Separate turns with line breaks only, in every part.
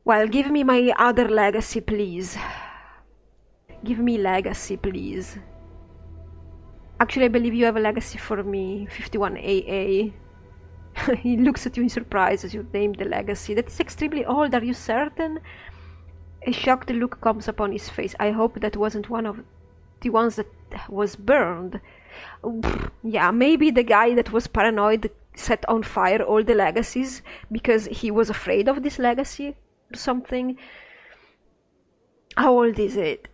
Well, give me my other legacy, please. Give me legacy, please. Actually, I believe you have a legacy for me, 51AA. He looks at you in surprise as you name the legacy. That is extremely old, are you certain? A shocked look comes upon his face. I hope that wasn't one of the ones that was burned. Yeah, maybe the guy that was paranoid set on fire all the legacies because he was afraid of this legacy or something. How old is it?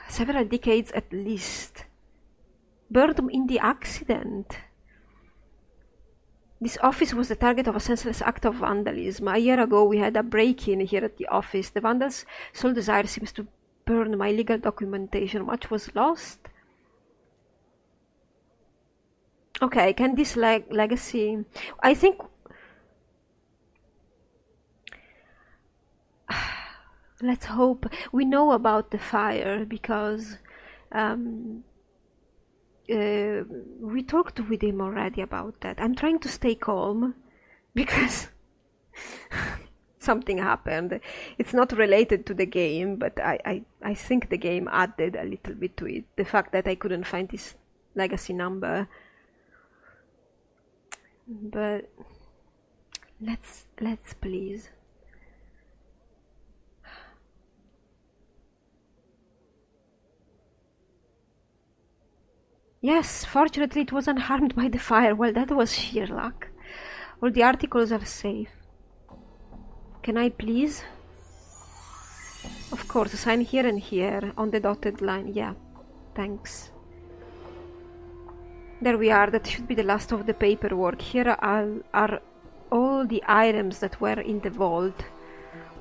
Several decades at least. Burned in the accident. This office was the target of a senseless act of vandalism. A year ago we had a break-in here at the office. The vandals' sole desire seems to burn my legal documentation. Much was lost. Okay, can this legacy... I think... Let's hope. We know about the fire because... we talked with him already about that. I'm trying to stay calm because something happened. It's not related to the game, but I think the game added a little bit to it. The fact that I couldn't find this legacy number. But let's please. Yes, fortunately it was unharmed by the fire. Well, that was sheer luck. All the articles are safe. Can I please? Of course, sign here and here on the dotted line. Yeah, thanks. There we are. That should be the last of the paperwork. Here are all the items that were in the vault.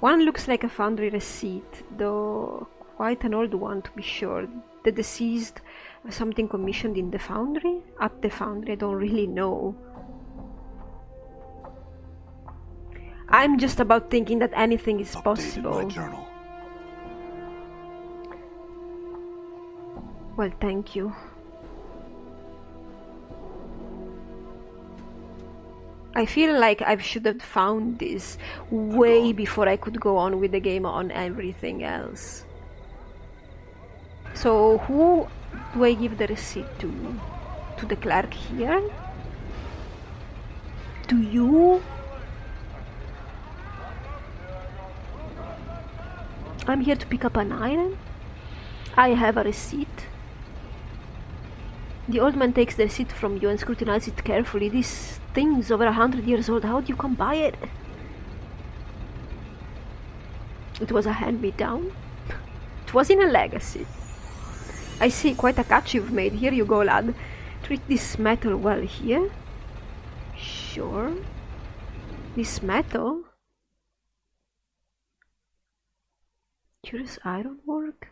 One looks like a foundry receipt, though quite an old one to be sure. The deceased... something commissioned in the foundry? At the foundry, I don't really know. I'm just about thinking that anything is possible.
My journal.
Well, thank you. I feel like I should have found this way before I could go on with the game on everything else. So, who do I give the receipt to? To the clerk here? To you? I'm here to pick up an item. I have a receipt. The old man takes the receipt from you and scrutinizes it carefully. This thing's over 100 years old. How do you come by it? It was a hand-me-down. It was in a legacy. I see, quite a catch you've made. Here you go, lad. Treat this metal well here. Sure. This metal? Curious ironwork?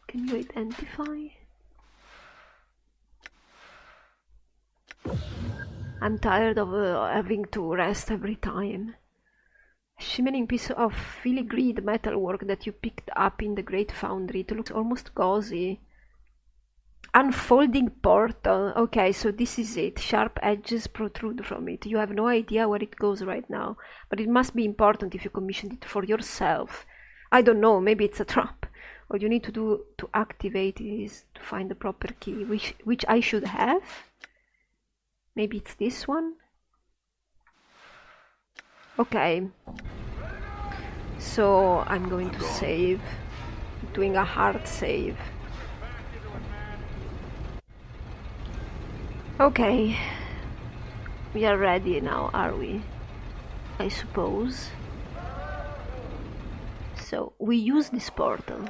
Can you identify? I'm tired of having to rest every time. A shimmering piece of filigreed metalwork that you picked up in the Great Foundry. It looks almost gauzy. Unfolding portal. Okay, so this is it. Sharp edges protrude from it. You have no idea where it goes right now, but it must be important if you commissioned it for yourself. I don't know, maybe it's a trap. All you need to do to activate it is to find the proper key, which I should have. Maybe it's this one? Okay. So I'm going to save. Doing a hard save. Okay. We are ready now, are we? I suppose. So we use this portal.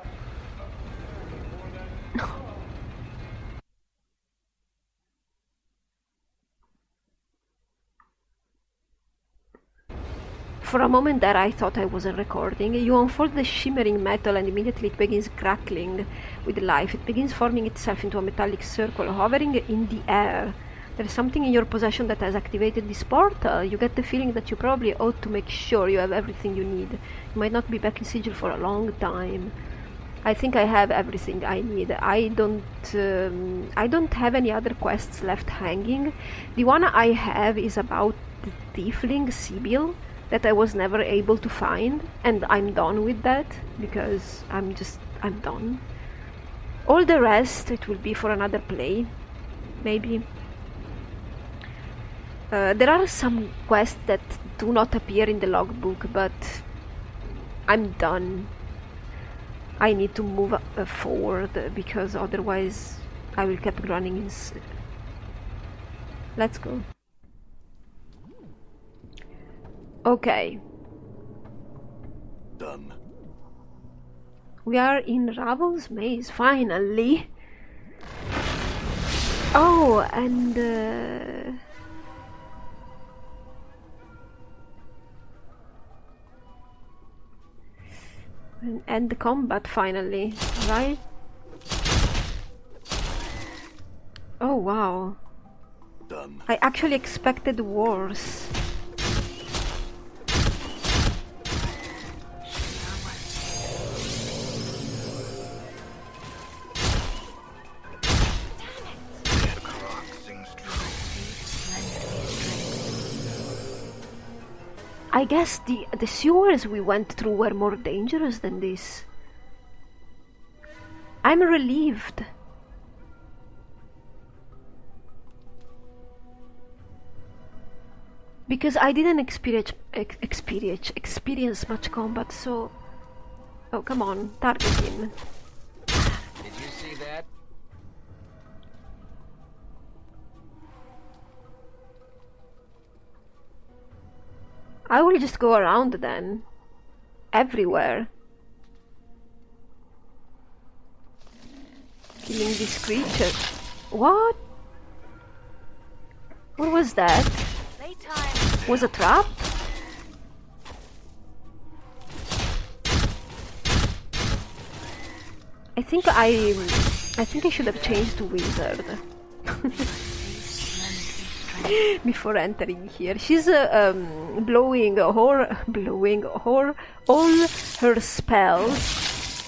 For a moment there I thought I wasn't recording. You unfold the shimmering metal and immediately it begins crackling with life. It begins forming itself into a metallic circle, hovering in the air. There is something in your possession that has activated this portal. You get the feeling that you probably ought to make sure you have everything you need. You might not be back in Sigil for a long time. I think I have everything I need. I don't have any other quests left hanging. The one I have is about the tiefling Sibyl. that I was never able to find, and I'm done with that because I'm done. All the rest, it will be for another play, maybe. There are some quests that do not appear in the logbook, but I'm done. I need to move forward because otherwise I will keep running in. Let's go. Okay.
Done.
We are in Ravel's Maze, finally! Oh, and end the combat finally, right? Oh wow.
Done.
I actually expected worse. I guess the sewers we went through were more dangerous than this. I'm relieved. Because I didn't experience much combat, so... Oh, come on, target him.
Did you see that?
I will just go around then. Everywhere. Killing this creature. What? What was that? Was a trap? I think I should have changed to wizard. Before entering here. She's blowing all her spells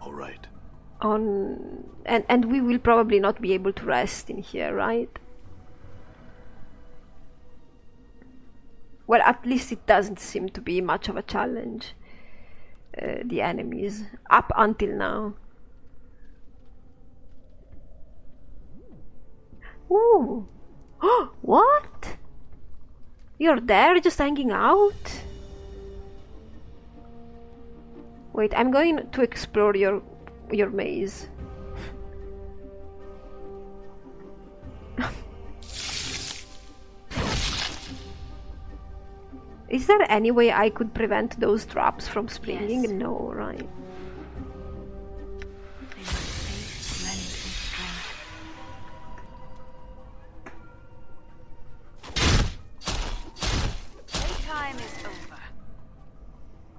All right.
on, and we will probably not be able to rest in here, right? Well, at least it doesn't seem to be much of a challenge, the enemies, up until now. Ooh! What? You're there just hanging out? Wait, I'm going to explore your maze. Is there any way I could prevent those traps from springing? Yes. No, right?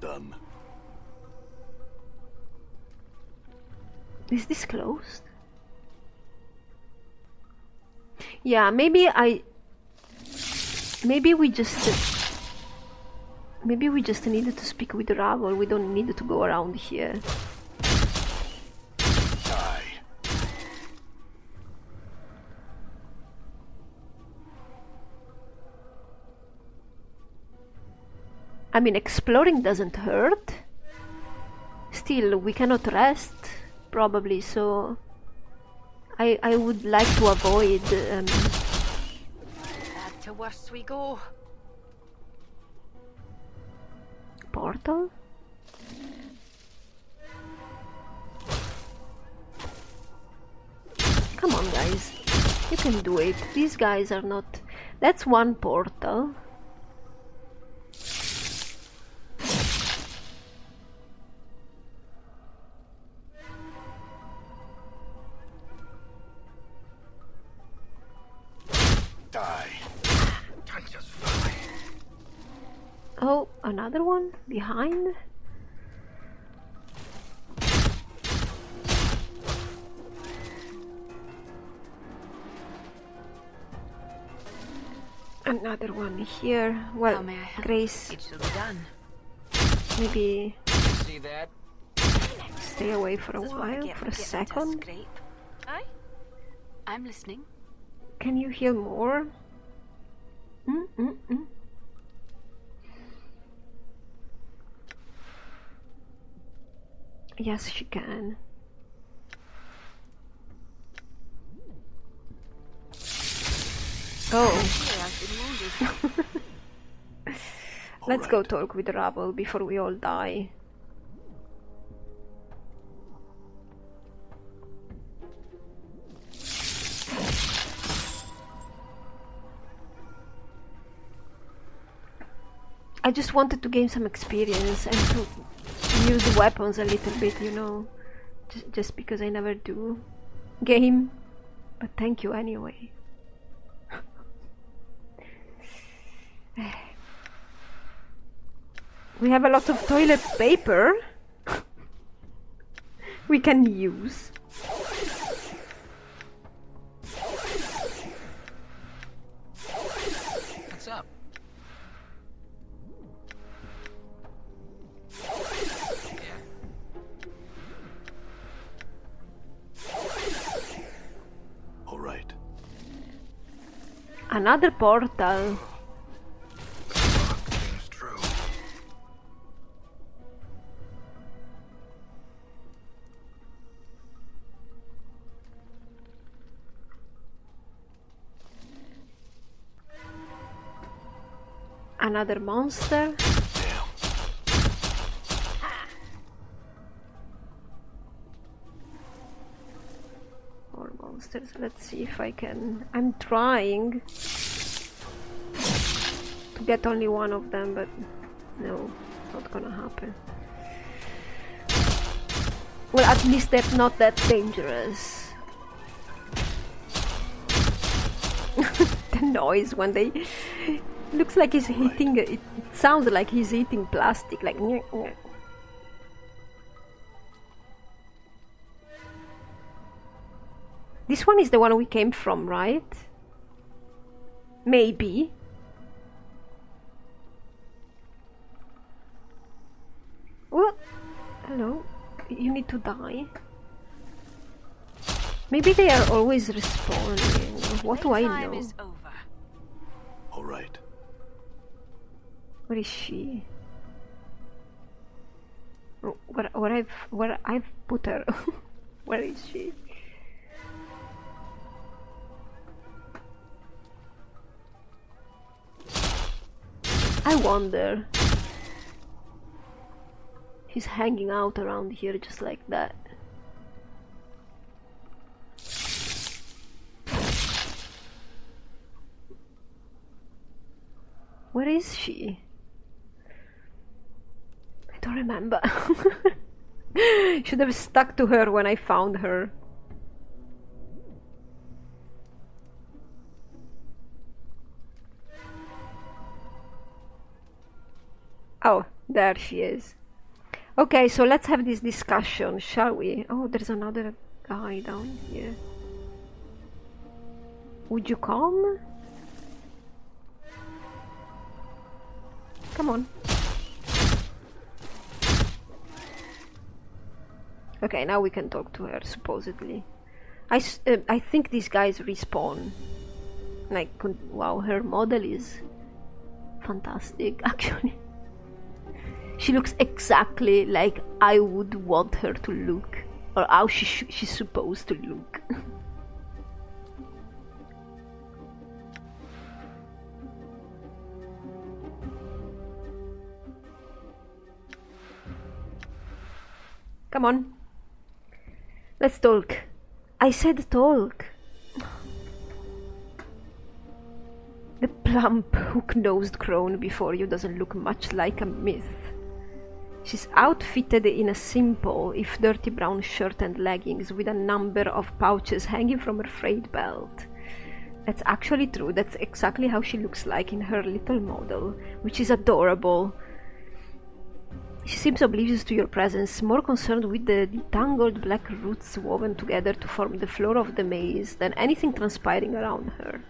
Done.
Is this closed? Yeah, maybe we just needed to speak with Ravel. We don't need to go around here.
Die.
I mean, exploring doesn't hurt. Still, we cannot rest, probably, so I would like to avoid...
Back to worse we go.
Portal? Come on, guys. You can do it. These guys are not... That's one portal.
Die.
Oh, another one behind. Another one here. Well, Grace,
It shall be done.
maybe
See that?
stay away for a
This is what I
while,
get
for a
getting into
second.
scrape. Aye? I'm listening.
Can you heal more? Mm-mm-mm. Yes, she can. Oh. Let's go talk with Rabble before we all die. I just wanted to gain some experience and to use the weapons a little bit, you know. Just because I never do. Game. But thank you anyway. We have a lot of toilet paper we can use.
What's up? Yeah.
All right.
Another portal. Another monster. More monsters. Let's see if I can. I'm trying to get only one of them, but no, it's not gonna happen. Well, at least they're not that dangerous. The noise when they... Looks like he's hitting... It sounds like he's eating plastic, like... This one is the one we came from, right? Maybe. Well, hello. You need to die. Maybe they are always respawning. What do I know?
All right.
Where is she? Oh, where I've put her? Where is she? I wonder. She's hanging out around here just like that. Where is she? I don't remember. Should have stuck to her when I found her. Oh, there she is. Okay, so let's have this discussion, shall we? Oh, there's another guy down here. Would you come? Come on. Okay, now we can talk to her, supposedly. I think these guys respawn. Like, wow, her model is fantastic, actually. She looks exactly like I would want her to look, or how she's supposed to look. Come on. Let's talk. I said talk. The plump, hook-nosed crone before you doesn't look much like a myth. She's outfitted in a simple, if dirty brown shirt and leggings with a number of pouches hanging from her frayed belt. That's actually true. That's exactly how she looks like in her little model, which is adorable. She seems oblivious to your presence, more concerned with the tangled black roots woven together to form the floor of the maze than anything transpiring around her.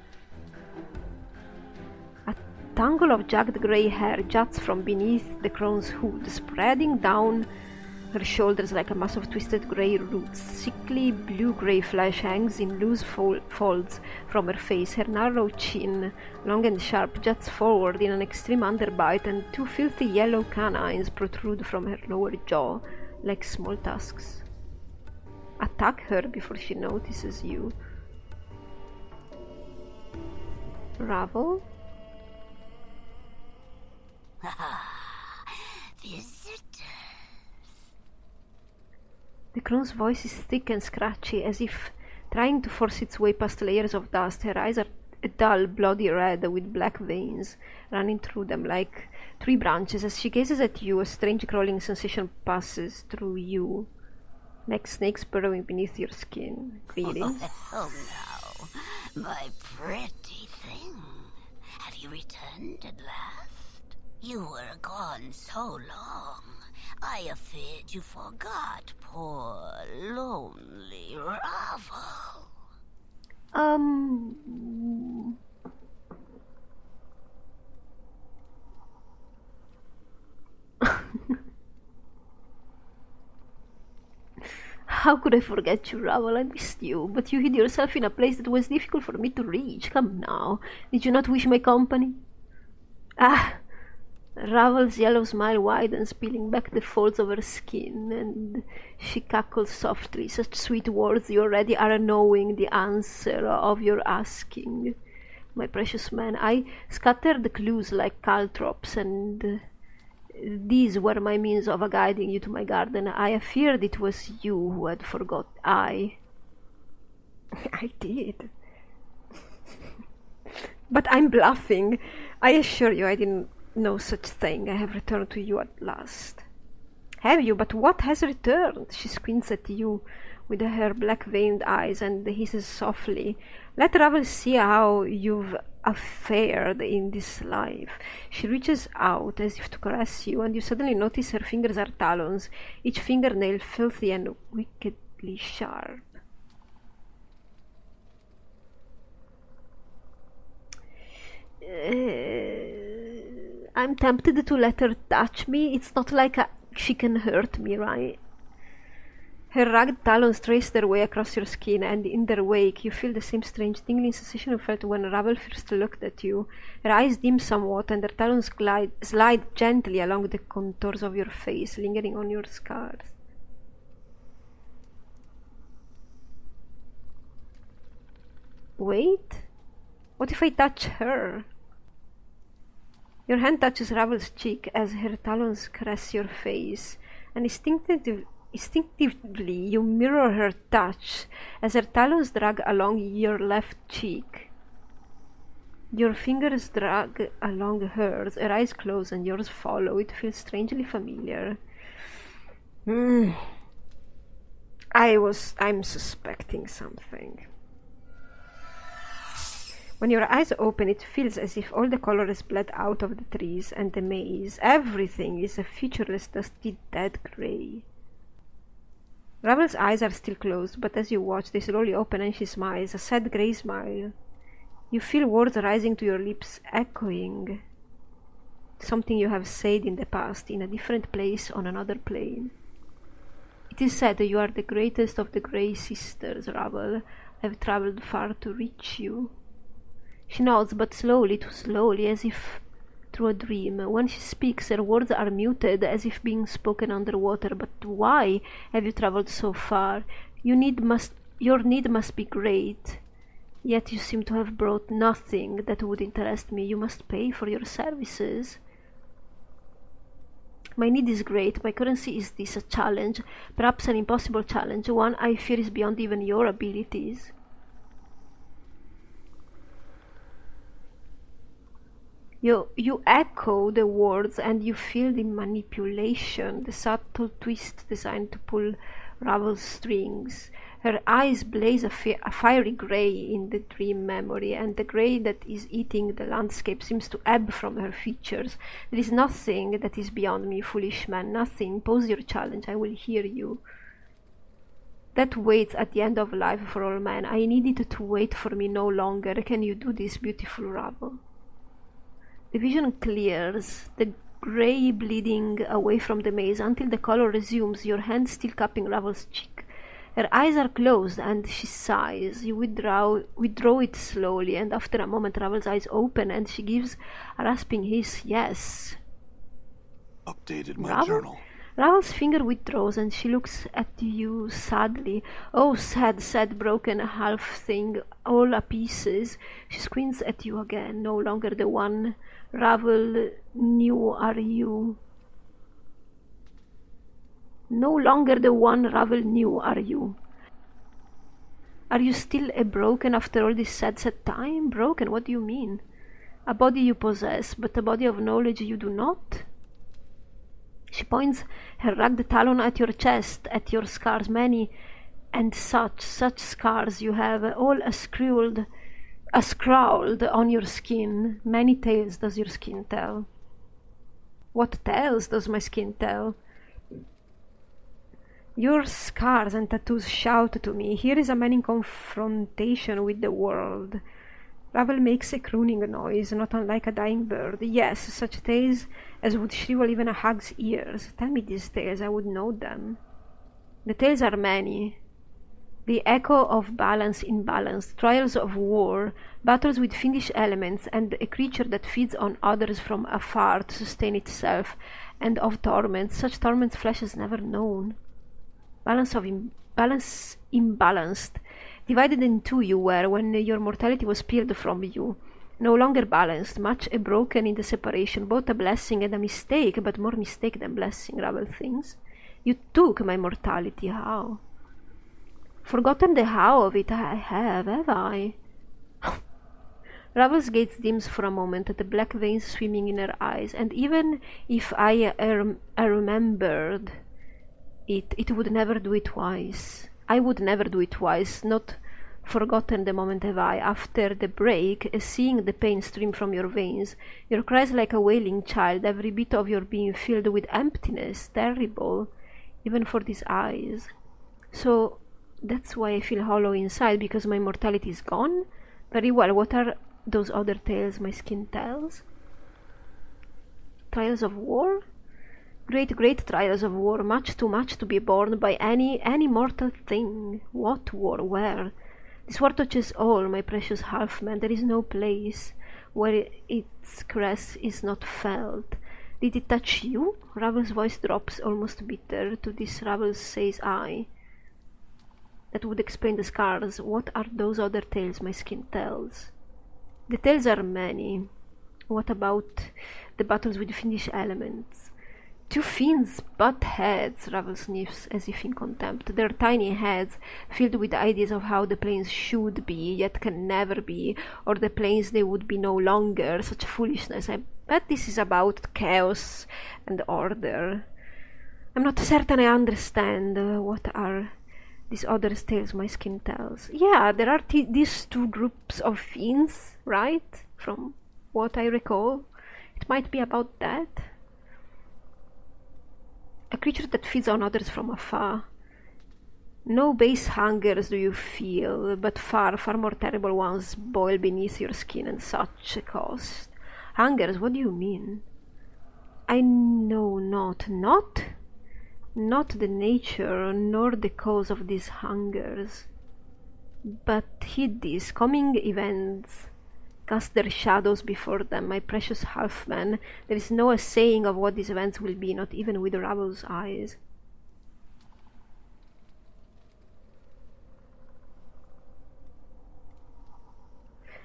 A tangle of jagged grey hair juts from beneath the crone's hood, spreading down Her shoulders like a mass of twisted grey roots. Sickly blue-grey flesh hangs in loose folds from her face. Her narrow chin, long and sharp, juts forward in an extreme underbite, and two filthy yellow canines protrude from her lower jaw like small tusks. Attack her before she notices you. Ravel?
Visitors.
The crone's voice is thick and scratchy, as if trying to force its way past layers of dust. Her eyes are a dull, bloody red with black veins running through them like tree branches. As she gazes at you, a strange crawling sensation passes through you, like snakes burrowing beneath your skin. Greetings.
Oh no, my pretty thing. Have you returned at last? You were gone so long. I feared you forgot poor, lonely Ravel.
How could I forget you, Ravel? I missed you, but you hid yourself in a place that was difficult for me to reach. Come now, did you not wish my company? Ah! Ravel's yellow smile widens, peeling back the folds of her skin, and she cackles softly. Such sweet words, you already are knowing the answer of your asking. My precious man, I scattered clues like caltrops, and these were my means of guiding you to my garden. I feared it was you who had forgot. I did. But I'm bluffing. I assure you I didn't no such thing. I have returned to you at last. Have you? But what has returned? She squints at you with her black-veined eyes and hisses softly. Let Ravel see how you've fared in this life. She reaches out as if to caress you, and you suddenly notice her fingers are talons, each fingernail filthy and wickedly sharp. I'm tempted to let her touch me. It's not like she can hurt me, right? Her ragged talons trace their way across your skin, and in their wake you feel the same strange tingling sensation you felt when Ravel first looked at you. Her eyes dim somewhat, and her talons slide gently along the contours of your face, lingering on your scars. Wait? What if I touch her? Your hand touches Ravel's cheek as her talons caress your face, and instinctively you mirror her touch as her talons drag along your left cheek. Your fingers drag along hers, her eyes close and yours follow. It feels strangely familiar. I'm suspecting something. When your eyes open, it feels as if all the color has bled out of the trees and the maze. Everything is a featureless, dusty, dead grey. Ravel's eyes are still closed, but as you watch, they slowly open and she smiles, a sad grey smile. You feel words rising to your lips, echoing something you have said in the past, in a different place, on another plane. It is said that you are the greatest of the Grey Sisters, Ravel. I've travelled far to reach you. She nods, but slowly, too slowly, as if through a dream. When she speaks, her words are muted, as if being spoken underwater. But why have you travelled so far? Your need must be great. Yet you seem to have brought nothing that would interest me. You must pay for your services. My need is great. My currency is this, a challenge, perhaps an impossible challenge, one I fear is beyond even your abilities. You echo the words and you feel the manipulation, the subtle twist designed to pull Ravel's strings. Her eyes blaze a fiery grey in the dream memory, and the grey that is eating the landscape seems to ebb from her features. There is nothing that is beyond me, foolish man, nothing. Pose your challenge, I will hear you. That waits at the end of life for all men. I need it to wait for me no longer. Can you do this, beautiful Ravel? The vision clears. The grey bleeding away from the maze until the color resumes, your hand still cupping Ravel's cheek. Her eyes are closed and she sighs. You withdraw it slowly, and after a moment Ravel's eyes open and she gives a rasping hiss. Yes.
Updated my journal.
Ravel's finger withdraws and she looks at you sadly. Oh, sad, broken half thing, all a pieces. She squints at you again. No longer the one Ravel knew, are you? No longer the one Ravel knew, are you? Are you still a broken after all this sad time? Broken, what do you mean? A body you possess, but a body of knowledge you do not? She points her rugged talon at your chest, at your scars, many and such scars you have, all scrawled on your skin. Many tales does your skin tell. What tales does my skin tell? Your scars and tattoos shout to me. Here is a man in confrontation with the world. Ravel makes a crooning noise, not unlike a dying bird. Yes, such tales as would shrivel even a hag's ears. Tell me these tales, I would know them. The tales are many. The echo of balance imbalanced, trials of war, battles with fiendish elements, and a creature that feeds on others from afar to sustain itself, and of torment, such torments flesh has never known. Balance imbalanced, divided in two you were when your mortality was peeled from you. No longer balanced, much a broken in the separation, both a blessing and a mistake, but more mistake than blessing, Ravel thinks. You took my mortality, how? Forgotten the how of it, I have I? Ravel's gaze dims for a moment, the black veins swimming in her eyes, and even if I remembered it would never do it twice. I would never do it twice, not forgotten the moment have I. After the break, seeing the pain stream from your veins, your cries like a wailing child, every bit of your being filled with emptiness, terrible, even for these eyes. So that's why I feel hollow inside, because my mortality is gone? Very well, what are those other tales my skin tells? Trials of war? Great trials of war, much too much to be borne by any mortal thing. What war? Where? This war touches all, my precious half-man. There is no place where its caress is not felt. Did it touch you? Ravel's voice drops almost bitter. To this Ravel says I. That would explain the scars. What are those other tales my skin tells? The tales are many. What about the battles with fiendish elements? Two fiends butt heads, Ravel sniffs as if in contempt. Their tiny heads filled with ideas of how the planes should be, yet can never be, or the planes they would be no longer. Such foolishness. I bet this is about chaos and order. I'm not certain I understand. What are these other tales my skin tells? Yeah, there are these two groups of fiends, right? From what I recall. It might be about that. A creature that feeds on others from afar. No base hungers do you feel, but far more terrible ones boil beneath your skin and such a cost. Hungers, what do you mean? I know not the nature nor the cause of these hungers, but heed these coming events. Cast their shadows before them, my precious half-man. There is no saying of what these events will be, not even with Ravel's eyes.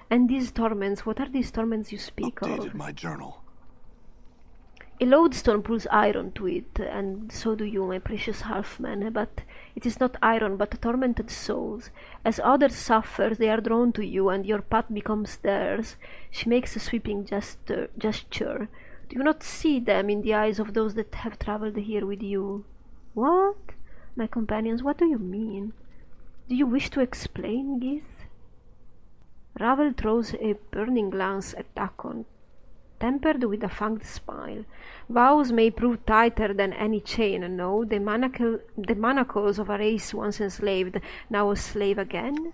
And these torments, what are these torments you speak
Updated
of?
my journal.
A lodestone pulls iron to it, and so do you, my precious half-man, but it is not iron, but tormented souls. As others suffer, they are drawn to you, and your path becomes theirs. She makes a sweeping gesture. Do you not see them in the eyes of those that have travelled here with you? What? My companions, what do you mean? Do you wish to explain, Gith? Ravel throws a burning glance at Dakon, tempered with a fanged smile. Vows may prove tighter than any chain, no? The manacles of a race once enslaved, now a slave again?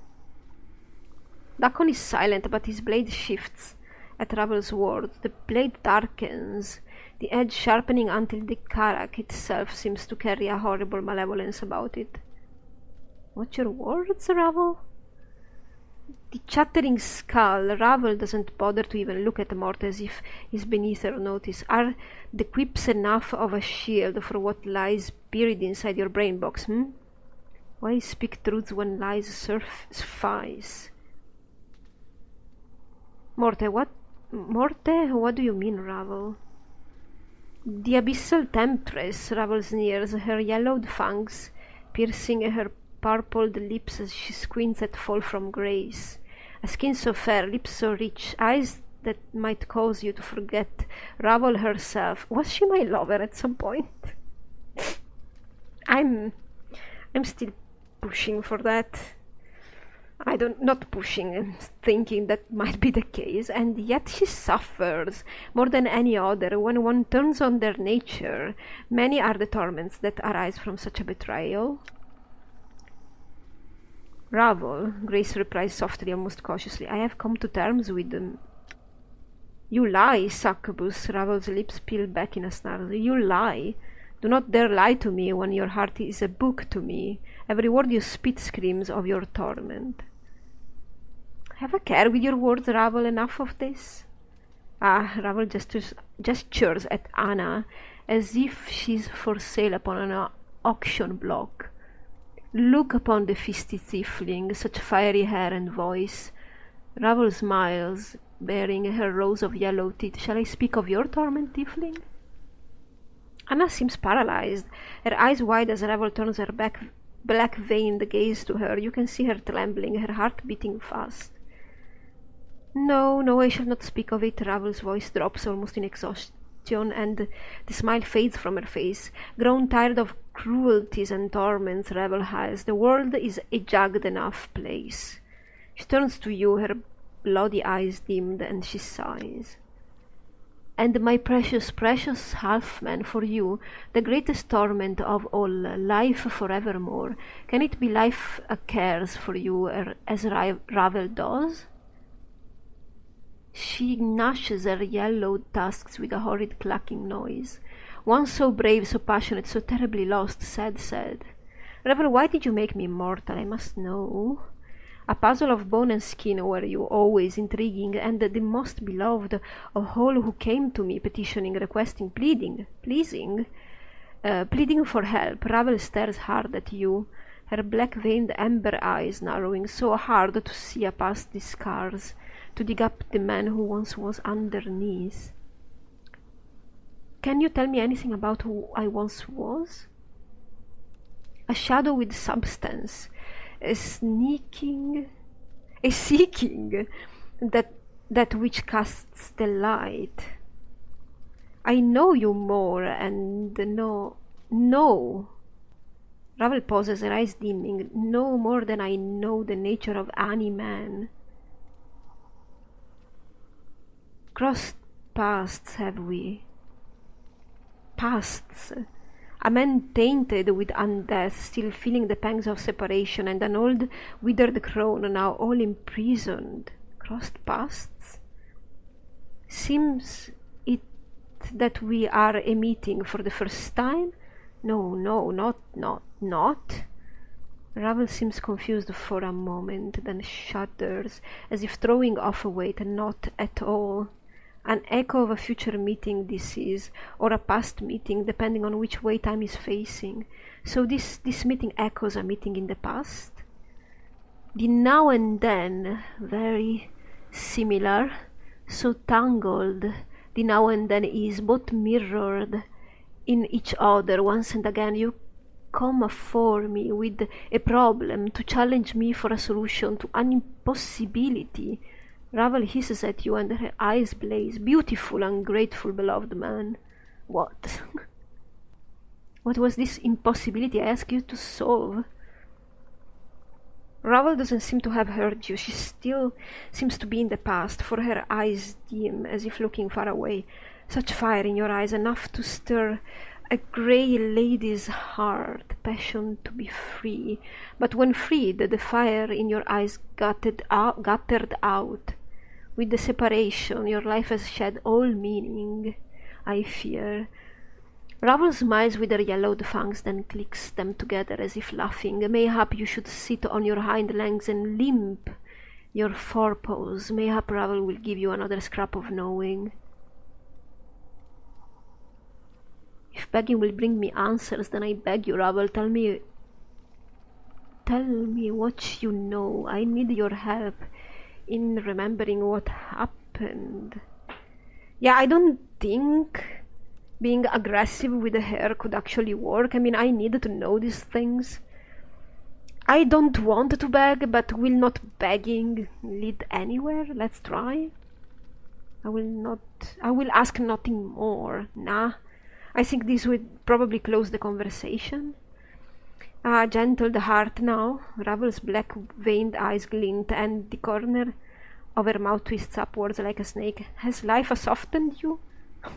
Dakon is silent, but his blade shifts at Ravel's words. The blade darkens. the edge sharpening until the karak itself seems to carry a horrible malevolence about it. What's your words, Ravel? The chattering skull. Ravel doesn't bother to even look at Mort as if he's beneath her notice. Are the quips enough of a shield for what lies buried inside your brain box, Why speak truths when lies suffice? Morte, what do you mean, Ravel? The abyssal temptress, Ravel sneers, her yellowed fangs piercing her purpled lips as she squints at fall from grace. A skin so fair, lips so rich, eyes that might cause you to forget Ravel herself. Was she my lover at some point? I'm still pushing for that. Not pushing, I'm thinking that might be the case, and yet she suffers more than any other when one turns on their nature. Many are the torments that arise from such a betrayal. Ravel, Grace replies softly, almost cautiously, I have come to terms with them. You lie, succubus. Ravel's lips peel back in a snarl. You lie. Do not dare lie to me when your heart is a book to me. Every word you spit screams of your torment. Have a care with your words, Ravel. Enough of this. Ravel gestures at Anna as if she's for sale upon an auction block. Look upon the fisty tiefling, such fiery hair and voice. Ravel smiles, baring her rows of yellow teeth. Shall I speak of your torment, tiefling? Anna seems paralyzed, her eyes wide as Ravel turns her black-veined gaze to her. You can see her trembling, her heart beating fast. No, I shall not speak of it. Ravel's voice drops almost in exhaustion, and the smile fades from her face. Grown tired of cruelties and torments, Ravel has. The world is a jagged enough place. She turns to you, her bloody eyes dimmed, and she sighs. And my precious half-man, for you, the greatest torment of all, life forevermore. Can it be life cares for you as Ravel does? She gnashes her yellowed tusks with a horrid clacking noise. Once so brave, so passionate, so terribly lost, said. Ravel, why did you make me immortal? I must know. A puzzle of bone and skin were you, always intriguing, and the most beloved of all who came to me, petitioning, requesting, pleading for help. Ravel stares hard at you, her black-veined amber eyes narrowing, so hard to see past the scars, to dig up the man who once was underneath. Can you tell me anything about who I once was? A shadow with substance, a seeking that which casts the light. I know you more, and no. Ravel pauses, her eyes dimming. No more than I know the nature of any man. Crossed paths have we. Pasts. A man tainted with undeath, still feeling the pangs of separation, and an old withered crone, now all imprisoned. Crossed paths? Seems it that we are a meeting for the first time? No, not. Ravel seems confused for a moment, then shudders, as if throwing off a weight. Not at all. An echo of a future meeting this is, or a past meeting, depending on which way time is facing. So this meeting echoes a meeting in the past? The now and then, very similar, so tangled, the now and then is both mirrored in each other. Once and again you come for me with a problem, to challenge me for a solution to an impossibility. Ravel hisses at you, and her eyes blaze. Beautiful, ungrateful, beloved man. What? What was this impossibility I ask you to solve? Ravel doesn't seem to have heard you. She still seems to be in the past, for her eyes dim, as if looking far away. Such fire in your eyes, enough to stir a grey lady's heart, passion to be free. But when freed, the fire in your eyes guttered out. With the separation, your life has shed all meaning. I fear. Ravel smiles with her yellowed fangs, then clicks them together as if laughing. Mayhap you should sit on your hind legs and limp your forepaws. Mayhap Ravel will give you another scrap of knowing. If begging will bring me answers, then I beg you, Ravel, tell me what you know. I need your help in remembering what happened. Yeah, I don't think being aggressive with the hair could actually work. I mean, I need to know these things. I don't want to beg, but will not begging lead anywhere? Let's try. I will ask nothing more. Nah. I think this would probably close the conversation. Gentle the heart now. Ravel's black veined eyes glint, and the corner of her mouth twists upwards like a snake. Has life softened you?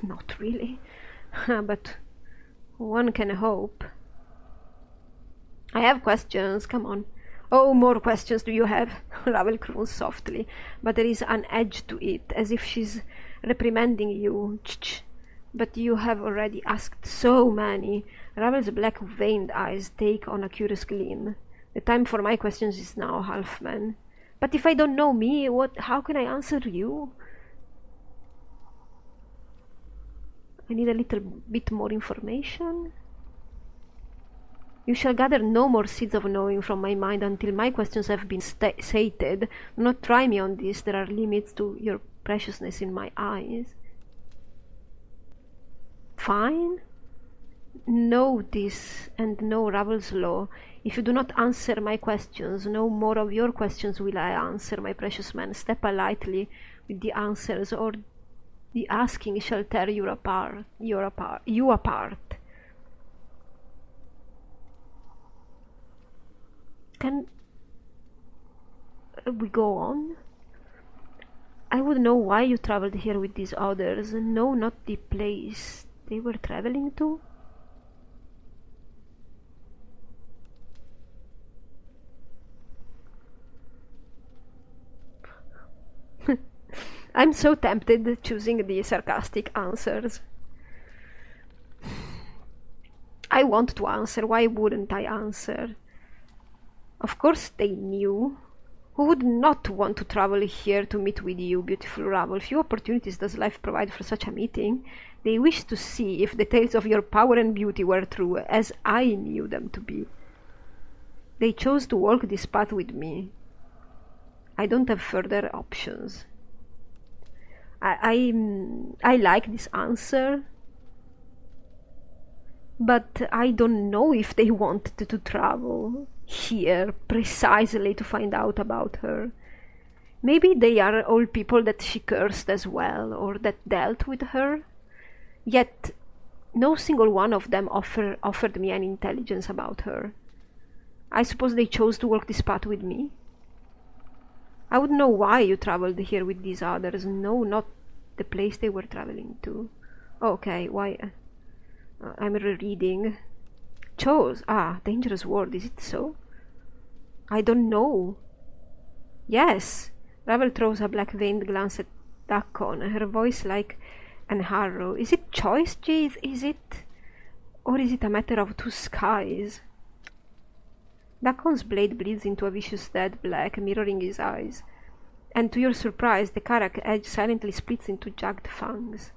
Not really. But one can hope. I have questions, come on. Oh, more questions do you have? Ravel croons softly, but there is an edge to it, as if she's reprimanding you. Ch-ch. But you have already asked so many. Ravel's black veined eyes take on a curious gleam. The time for my questions is now, Halfman. But if I don't know me, how can I answer you? I need a little bit more information. You shall gather no more seeds of knowing from my mind until my questions have been sated. Do not try me on this. There are limits to your preciousness in my eyes. Fine. Know this and know Ravel's law. If you do not answer my questions, no more of your questions will I answer, my precious man. Step lightly with the answers, or the asking shall tear you apart. Can we go on? I would know why you traveled here with these others. No, not the place they were traveling to. I'm so tempted choosing the sarcastic answers. I want to answer, why wouldn't I answer? Of course they knew. Who would not want to travel here to meet with you, beautiful Ravel? Few opportunities does life provide for such a meeting. They wish to see if the tales of your power and beauty were true, as I knew them to be. They chose to walk this path with me. I don't have further options. I like this answer, but I don't know if they wanted to travel here precisely to find out about her. Maybe they are all people that she cursed as well, or that dealt with her. Yet no single one of them offered me any intelligence about her. I suppose they chose to walk this path with me. I would know why you traveled here with these others. No, not the place they were traveling to. Okay, why? I'm rereading. Chose. Dangerous word, is it so? I don't know. Yes. Ravel throws a black-veined glance at Dakon, her voice like an arrow. Is it choice, Jade? Is it? Or is it a matter of two skies? Dakon's blade bleeds into a vicious dead black, mirroring his eyes. And to your surprise, the Karak edge silently splits into jagged fangs.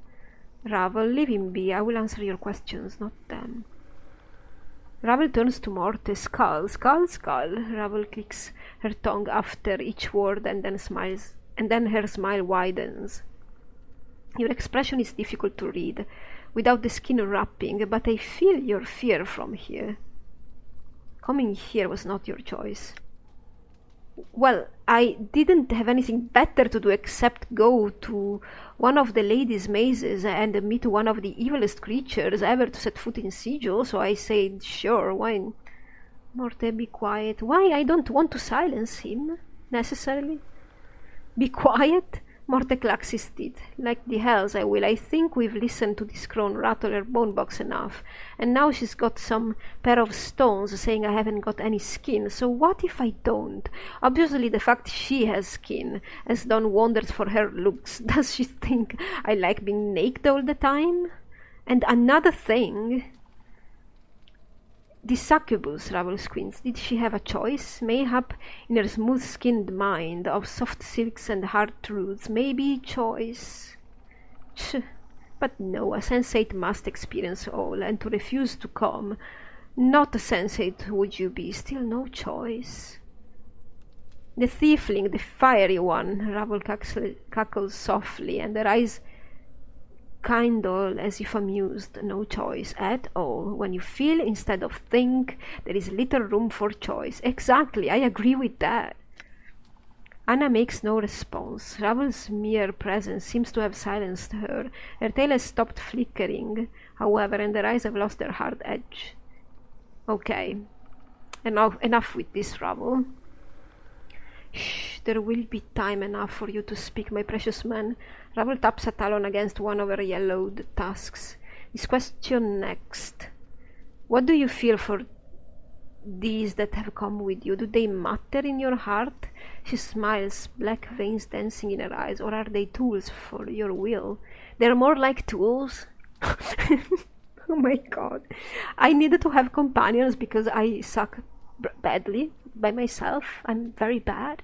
Ravel, leave him be. I will answer your questions, not them. Ravel turns to Morte. Skull, skull, skull. Ravel clicks her tongue after each word and then smiles, and then her smile widens. Your expression is difficult to read, without the skin wrapping, but I feel your fear from here. Coming here was not your choice. Well, I didn't have anything better to do except go to one of the ladies' mazes and meet one of the evilest creatures ever to set foot in Sigil, so I said, sure, why? Morte, be quiet. Why? I don't want to silence him, necessarily. Be quiet? Morte clacks his teeth. Like the hells I will. I think we've listened to this crone rattle her bone box enough. And now she's got some pair of stones saying I haven't got any skin. So what if I don't? Obviously the fact she has skin has done wonders for her looks. Does she think I like being naked all the time? And another thing, the succubus, Ravel squints. Did she have a choice? Mayhap in her smooth-skinned mind of soft silks and hard truths, maybe choice. But no, a sensate must experience all, and to refuse to come, not a sensate would you be, still no choice. The tiefling, the fiery one, Ravel cackles softly, and her eyes kindle as if amused. No choice at all. When you feel instead of think, there is little room for choice. Exactly, I agree with that. Anna makes no response. Ravel's mere presence seems to have silenced her. Her tail has stopped flickering, however, and her eyes have lost their hard edge. Okay, enough with this, Ravel. Shh, there will be time enough for you to speak, my precious man. Ravel taps a talon against one of her yellowed tusks. This question next. What do you feel for these that have come with you? Do they matter in your heart? She smiles, black veins dancing in her eyes. Or are they tools for your will? They're more like tools. Oh my god. I needed to have companions because I suck badly by myself. I'm very bad.